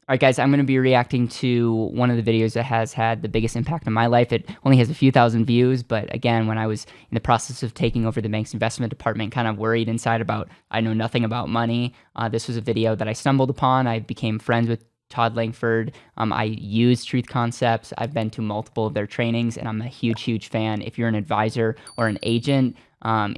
All right, guys, I'm going to be reacting to one of the videos that has had the biggest impact on my life. It only has a few thousand views, but again, when I was in the process of taking over the bank's investment department, kind of worried inside about I know nothing about money, this was a video that I stumbled upon. I became friends with Todd Langford. I use Truth Concepts. I've been to multiple of their trainings, and I'm a huge, huge fan. If you're an advisor or an agent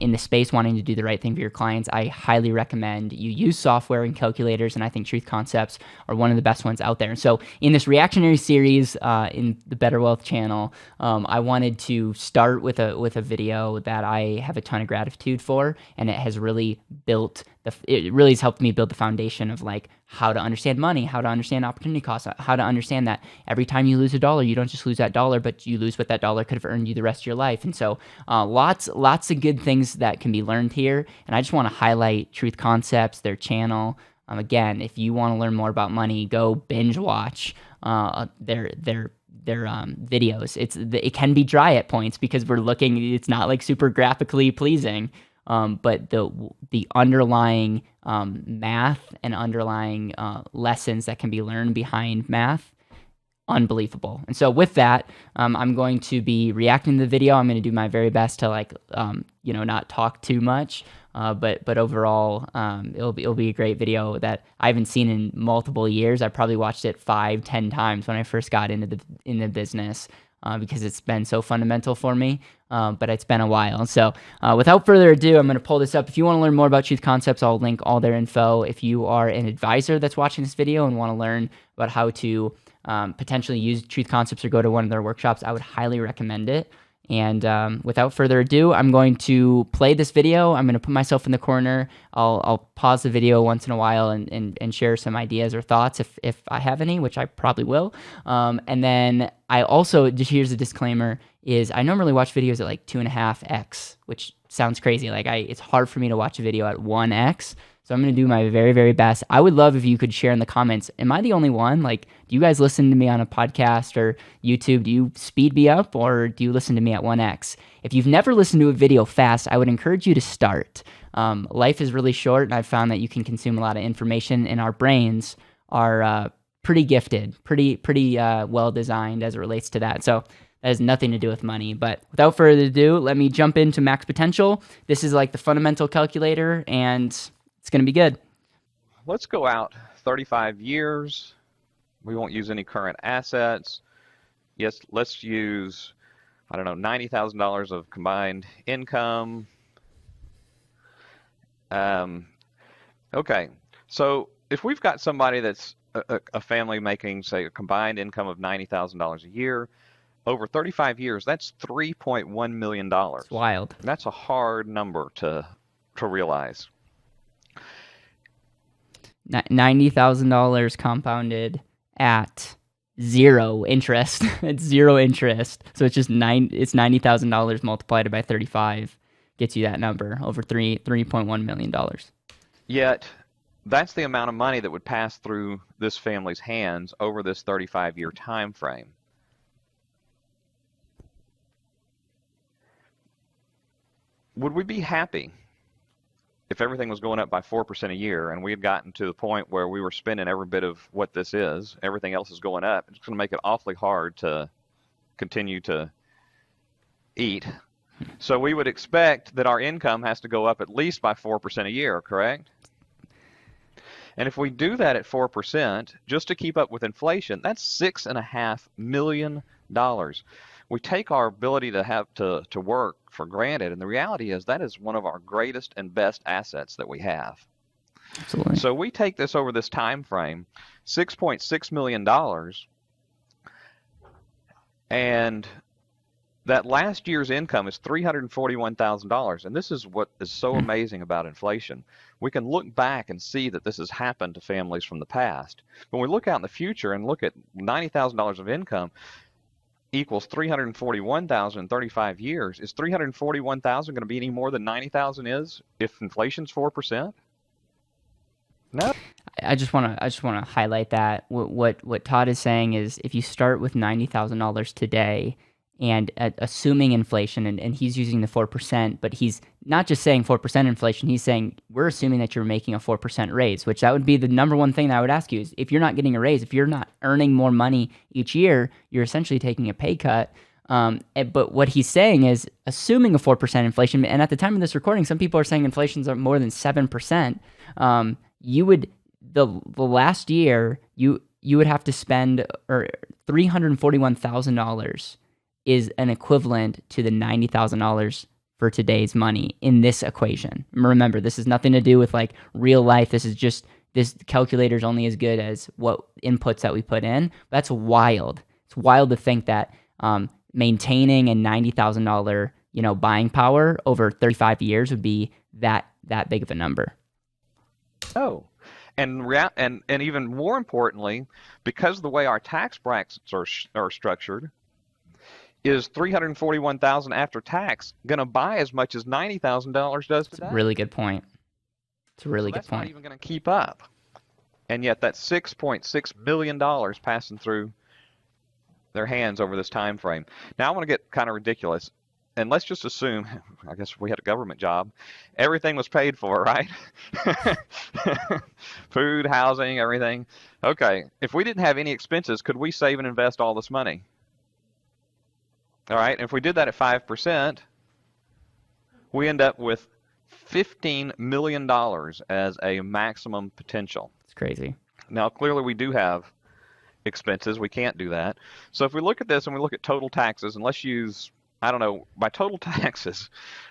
in the space wanting to do the right thing for your clients, I highly recommend you use software and calculators, and I think Truth Concepts are one of the best ones out there. And so in this reactionary series in the BetterWealth channel, I wanted to start with a video that I have a ton of gratitude for, and it has really it really has helped me build the foundation of like how to understand money, how to understand opportunity costs, how to understand that every time you lose a dollar, you don't just lose that dollar, but you lose what that dollar could have earned you the rest of your life. And so lots of good things that can be learned here. And I just want to highlight Truth Concepts, their channel. Again, if you want to learn more about money, go binge watch their videos. It can be dry at points because it's not like super graphically pleasing. But the underlying math and underlying lessons that can be learned behind math, unbelievable. And so with that, I'm going to be reacting to the video. I'm going to do my very best to not talk too much. But overall, it'll be a great video that I haven't seen in multiple years. I probably watched it 5-10 times when I first got into the business. Because it's been so fundamental for me, but it's been a while. So without further ado, I'm going to pull this up. If you want to learn more about Truth Concepts, I'll link all their info. If you are an advisor that's watching this video and want to learn about how to potentially use Truth Concepts or go to one of their workshops, I would highly recommend it. And without further ado, I'm going to play this video. I'm going to put myself in the corner. I'll pause the video once in a while and share some ideas or thoughts if I have any, which I probably will. And then I also, just here's a disclaimer, is I normally watch videos at like 2.5x, which sounds crazy. Like it's hard for me to watch a video at 1x. So I'm going to do my very, very best. I would love if you could share in the comments. Am I the only one? Like, do you guys listen to me on a podcast or YouTube? Do you speed me up or do you listen to me at 1x? If you've never listened to a video fast, I would encourage you to start. Life is really short, and I've found that you can consume a lot of information, and our brains are pretty gifted, pretty well designed as it relates to that. So that has nothing to do with money. But without further ado, let me jump into max potential. This is like the fundamental calculator, and it's going to be good. Let's go out 35 years. We won't use any current assets. Yes, let's use, I don't know, $90,000 of combined income. Okay, so if we've got somebody that's a family making, say, a combined income of $90,000 a year, over 35 years, that's $3.1 million. It's wild. That's a hard number to realize. $90,000 compounded at zero interest. It's zero interest. So it's just it's $90,000 multiplied by 35 gets you that number, over $3.1 million. Yet that's the amount of money that would pass through this family's hands over this 35-year time frame. Would we be happy if everything was going up by 4% a year and we had gotten to the point where we were spending every bit of what this is, everything else is going up? It's going to make it awfully hard to continue to eat. So we would expect that our income has to go up at least by 4% a year, correct? And if we do that at 4%, just to keep up with inflation, that's $6.5 million. We take our ability to have to work for granted, and the reality is that is one of our greatest and best assets that we have. Absolutely. So we take this over this time frame, $6.6 million, and that last year's income is $341,000. And this is what is so amazing about inflation. We can look back and see that this has happened to families from the past. When we look out in the future and look at $90,000 of income equals $341,000 in 35 years, is $341,000 going to be any more than $90,000 is if inflation's 4%? No. I just want to highlight that what Todd is saying is if you start with $90,000 today and assuming inflation, and he's using the 4%, but he's not just saying 4% inflation, he's saying we're assuming that you're making a 4% raise, which that would be the number one thing that I would ask you is if you're not getting a raise, if you're not earning more money each year, you're essentially taking a pay cut. But what he's saying is assuming a 4% inflation, and at the time of this recording, some people are saying inflation's are more than 7%. You would the last year you would have to spend or $341,000 is an equivalent to the $90,000 for today's money in this equation. Remember, this has nothing to do with like real life. This calculator is only as good as what inputs that we put in. That's wild. It's wild to think that maintaining a $90,000 buying power over 35 years would be that big of a number. Oh, and even more importantly, because of the way our tax brackets are structured, is $341,000 after tax going to buy as much as $90,000 does today? It's a really good point. It's a really good point. That's not even going to keep up. And yet that's $6.6 million passing through their hands over this time frame. Now I want to get kind of ridiculous. And let's just assume, I guess we had a government job, everything was paid for, right? Food, housing, everything. Okay, if we didn't have any expenses, could we save and invest all this money? All right, and if we did that at 5%, we end up with $15 million as a maximum potential. It's crazy. Now, clearly we do have expenses. We can't do that. So if we look at this and we look at total taxes, and let's use, I don't know, by total taxes,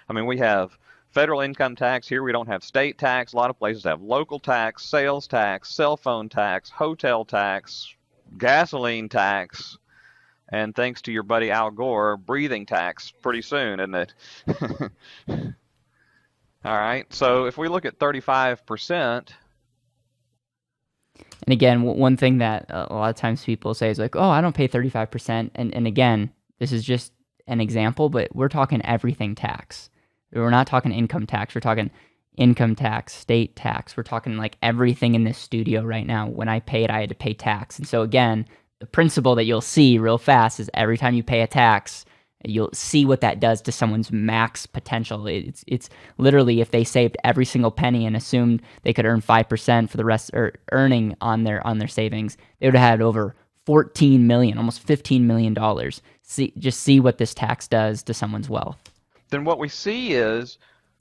I mean, we have federal income tax. Here we don't have state tax. A lot of places have local tax, sales tax, cell phone tax, hotel tax, gasoline tax, and thanks to your buddy Al Gore, breathing tax pretty soon, isn't it? All right, so if we look at 35%. And again, one thing that a lot of times people say is like, oh, I don't pay 35%. And again, this is just an example, but we're talking everything tax. We're not talking income tax. We're talking income tax, state tax. We're talking like everything in this studio right now. When I paid, I had to pay tax. And so again, the principle that you'll see real fast is every time you pay a tax, you'll see what that does to someone's max potential. It's literally if they saved every single penny and assumed they could earn 5% for the rest, or earning on their savings, they would have had over $14 million, almost $15 million. Just see what this tax does to someone's wealth. Then what we see is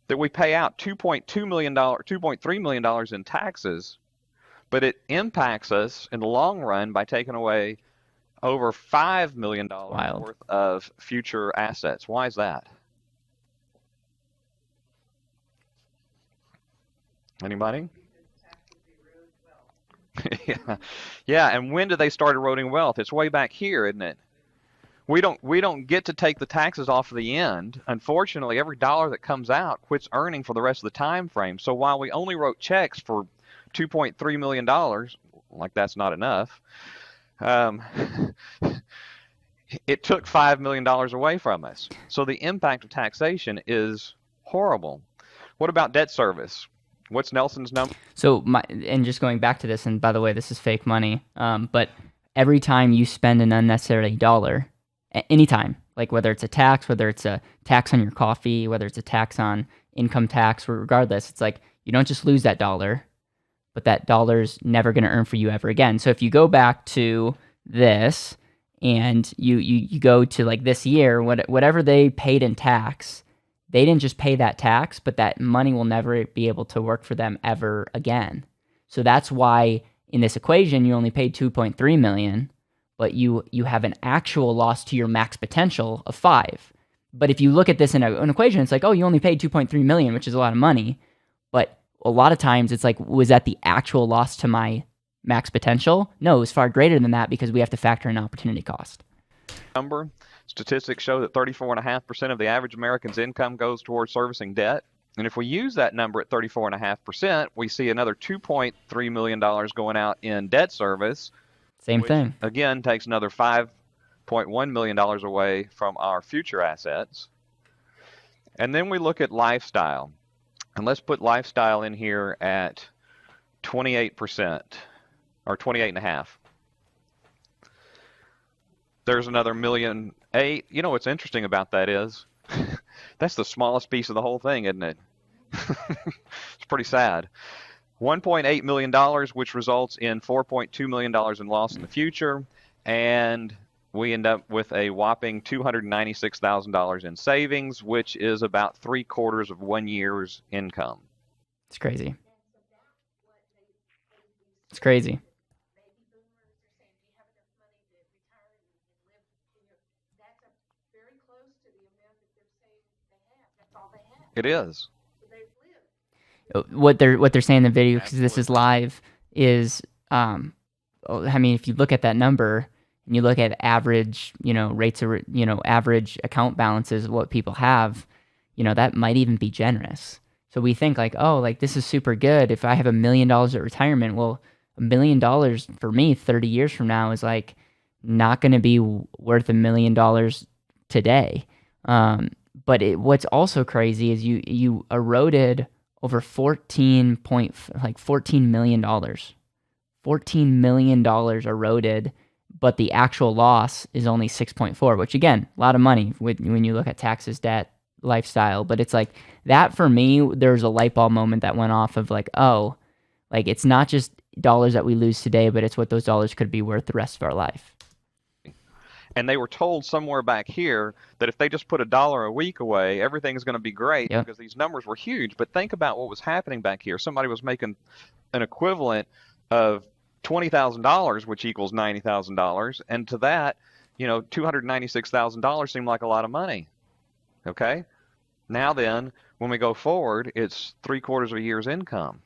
that we pay out $2.3 million in taxes, but it impacts us in the long run by taking away over $5 million worth of future assets. Why is that? Anybody? Yeah, and when did they start eroding wealth? It's way back here, isn't it? We don't get to take the taxes off of the end. Unfortunately, every dollar that comes out quits earning for the rest of the time frame. So while we only wrote checks for $2.3 million, like that's not enough, it took $5 million away from us. So the impact of taxation is horrible. What about debt service? What's Nelson's number? So and just going back to this, and by the way, this is fake money, but every time you spend an unnecessary dollar, anytime, like whether it's a tax, whether it's a tax on your coffee, whether it's a tax on income tax, regardless, it's like you don't just lose that dollar, but that dollar's never going to earn for you ever again. So if you go back to this and you go to like this year, whatever they paid in tax, they didn't just pay that tax, but that money will never be able to work for them ever again. So that's why in this equation, you only paid $2.3 million, but you have an actual loss to your max potential of 5. But if you look at this in an equation, it's like, oh, you only paid $2.3 million, which is a lot of money. But a lot of times it's like, was that the actual loss to my max potential? No, it was far greater than that because we have to factor in opportunity cost. Statistics show that 34.5% of the average American's income goes towards servicing debt. And if we use that number at 34.5%, we see another $2.3 million going out in debt service. Same thing. Again, takes another $5.1 million away from our future assets. And then we look at lifestyle. And let's put lifestyle in here at 28% or 28.5%. There's another 1,000,008. You know what's interesting about that is that's the smallest piece of the whole thing, isn't it? It's pretty sad. $1.8 million, which results in $4.2 million in loss in the future, and we end up with a whopping $296,000 in savings, which is about 3/4 of 1 year's income. It's crazy. It's crazy. It is. What they're saying in the video, because this is live, is I mean, if you look at that number and you look at average, rates of, average account balances of what people have, that might even be generous. So we think like, oh, like this is super good. If I have $1 million at retirement, well, $1 million for me 30 years from now is like not going to be worth $1 million today. But what's also crazy is you eroded over $14 million. $14 million eroded, but the actual loss is only 6.4, which again, a lot of money when you look at taxes, debt, lifestyle. But it's like that for me, there's a light bulb moment that went off of like, oh, like it's not just dollars that we lose today, but it's what those dollars could be worth the rest of our life. And they were told somewhere back here that if they just put $1 a week away, everything's going to be great because these numbers were huge. But think about what was happening back here. Somebody was making an equivalent of $20,000, which equals $90,000. And to that, $296,000 seemed like a lot of money. Okay? Now then, when we go forward, it's 3/4 of a year's income.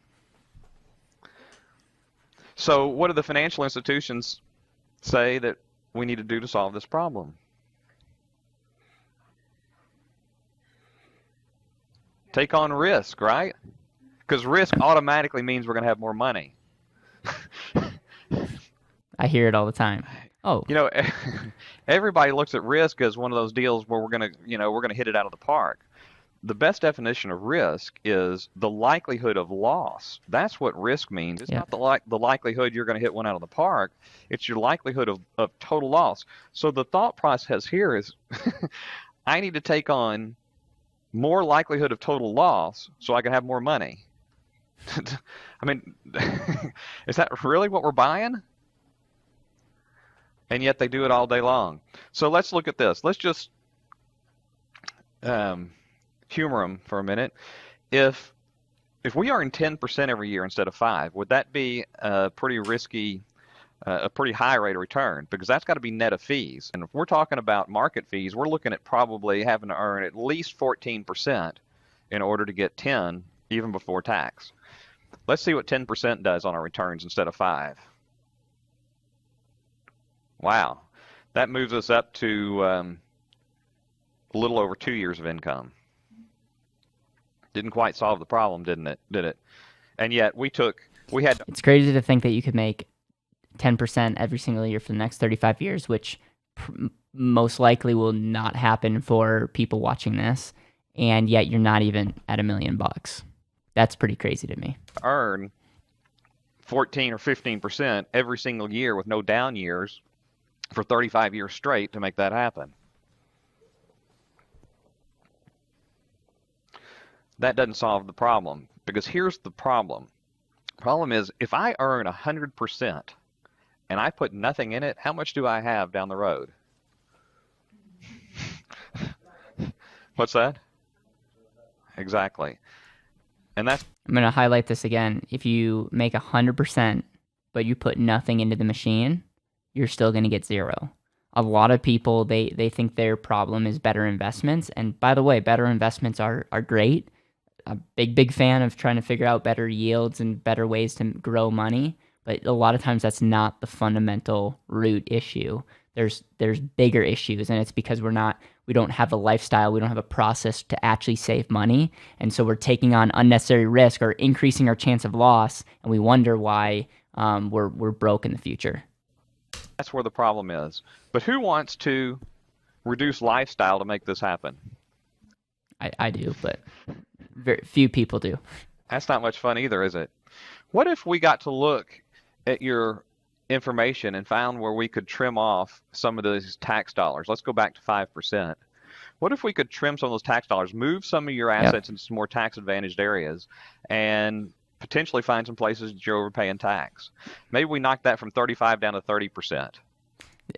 So what do the financial institutions say that we need to do to solve this problem? Take on risk, right? Because risk automatically means we're going to have more money. I hear it all the time. Oh, everybody looks at risk as one of those deals where we're going to hit it out of the park. The best definition of risk is the likelihood of loss. That's what risk means. It's not the likelihood you're going to hit one out of the park. It's your likelihood of total loss. So the thought process here is I need to take on more likelihood of total loss so I can have more money. I mean, is that really what we're buying? And yet they do it all day long. So let's look at this. Let's just humor them for a minute. If we earn 10% every year instead of 5%, would that be a pretty risky, a pretty high rate of return? Because that's got to be net of fees. And if we're talking about market fees, we're looking at probably having to earn at least 14% in order to get 10, even before tax. Let's see what 10% does on our returns instead of 5%. Wow, that moves us up to a little over 2 years of income. Didn't quite solve the problem, didn't it? Did it? And yet It's crazy to think that you could make 10% every single year for the next 35 years, which most likely will not happen for people watching this, and yet you're not even at $1 million. That's pretty crazy to me. Earn 14 or 15% every single year with no down years for 35 years straight to make that happen. That doesn't solve the problem, because here's the problem. The problem is if I earn 100% and I put nothing in it, how much do I have down the road? What's that? Exactly. And I'm going to highlight this again. If you make 100%, but you put nothing into the machine, you're still going to get 0. A lot of people, they think their problem is better investments. And by the way, better investments are great. A big fan of trying to figure out better yields and better ways to grow money. But a lot of times that's not the fundamental root issue. There's bigger issues, and it's because we don't have a lifestyle, we don't have a process to actually save money, and so we're taking on unnecessary risk or increasing our chance of loss, and we wonder why we're broke in the future. That's where the problem is. But who wants to reduce lifestyle to make this happen? I do, but very few people do. That's not much fun either, is it? What if we got to look at your information and found where we could trim off some of those tax dollars. Let's go back to 5%. What if we could trim some of those tax dollars, move some of your assets into some more tax advantaged areas, and potentially find some places that you're overpaying tax? Maybe we knock that from 35 down to 30%.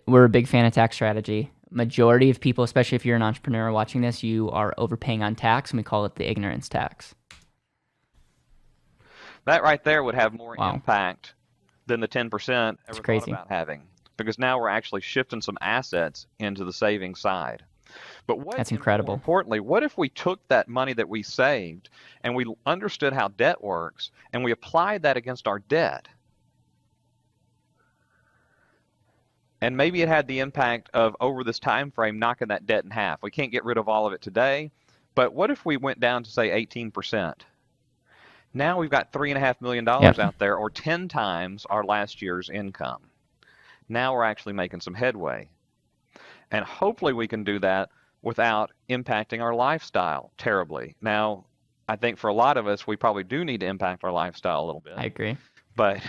We're a big fan of tax strategy. Majority of people, especially if you're an entrepreneur watching this, you are overpaying on tax, and we call it the ignorance tax. That right there would have more Wow. impact than the 10% It's ever thought crazy. about having, because now we're actually shifting some assets into the savings side. But what, That's and incredible. more importantly, what if we took that money that we saved and we understood how debt works and we applied that against our debt? And maybe it had the impact of, over this time frame, knocking that debt in half. We can't get rid of all of it today, but what if we went down to, say, 18%? Now we've got $3.5 million out there, or 10 times our last year's income. Now we're actually making some headway. And hopefully we can do that without impacting our lifestyle terribly. Now, I think for a lot of us, we probably do need to impact our lifestyle a little bit. I agree. But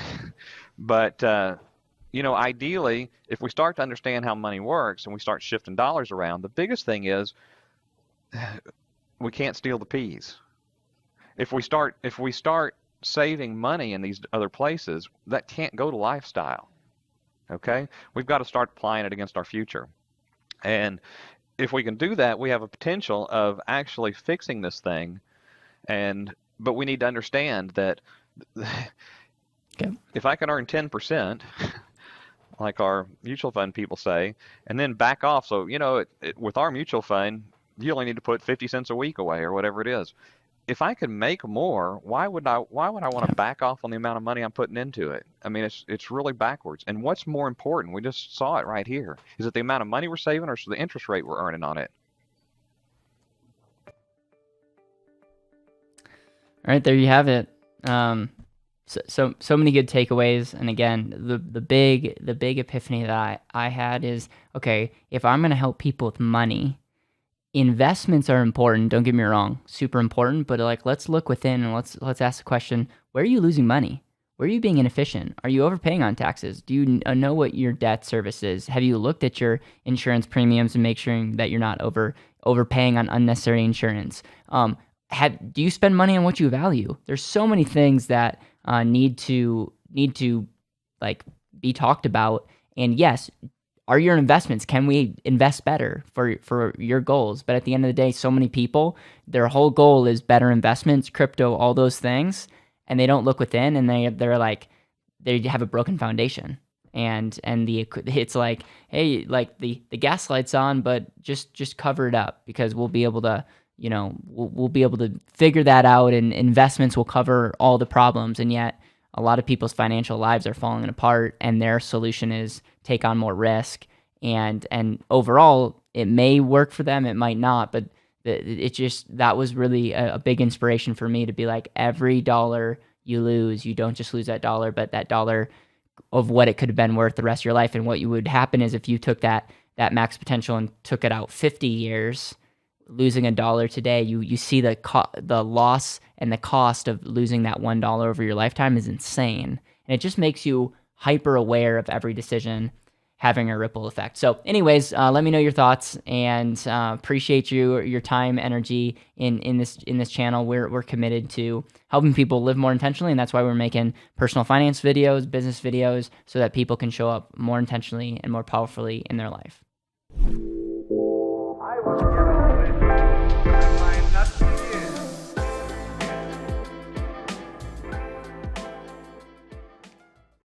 ideally, if we start to understand how money works and we start shifting dollars around, the biggest thing is we can't steal the peas. If we start saving money in these other places, that can't go to lifestyle. Okay? We've got to start applying it against our future. And if we can do that, we have a potential of actually fixing this thing. But we need to understand that if I can earn 10%, like our mutual fund people say, and then back off. So, with our mutual fund, you only need to put 50 cents a week away or whatever it is. If I can make more, why would I want to back off on the amount of money I'm putting into it? I mean, it's really backwards. And what's more important, we just saw it right here, is it the amount of money we're saving or the interest rate we're earning on it? All right, there you have it. So many good takeaways. And again, the big epiphany that I had is, okay, if I'm going to help people with money, investments are important. Don't get me wrong, super important. But let's look within and let's ask the question: where are you losing money? Where are you being inefficient? Are you overpaying on taxes? Do you know what your debt service is? Have you looked at your insurance premiums and make sure that you're not overpaying on unnecessary insurance? Do you spend money on what you value? There's so many things that need to be talked about. And yes, are your investments, can we invest better for your goals? But at the end of the day, so many people, their whole goal is better investments, crypto, all those things, and they don't look within, and they have a broken foundation. And it's like, hey, the gas light's on, but just cover it up, because we'll be able to, we'll be able to figure that out, and investments will cover all the problems. And yet a lot of people's financial lives are falling apart, and their solution is take on more risk. And overall, it may work for them, it might not, but that was really a big inspiration for me to be like, every dollar you lose, you don't just lose that dollar, but that dollar of what it could have been worth the rest of your life. And what would happen is, if you took that max potential and took it out 50 years, losing $1 today, you see the loss and the cost of losing that $1 over your lifetime is insane. And it just makes you hyper aware of every decision having a ripple effect. So anyways, let me know your thoughts, and appreciate your time, energy in this channel. We're committed to helping people live more intentionally, and that's why we're making personal finance videos, business videos, so that people can show up more intentionally and more powerfully in their life.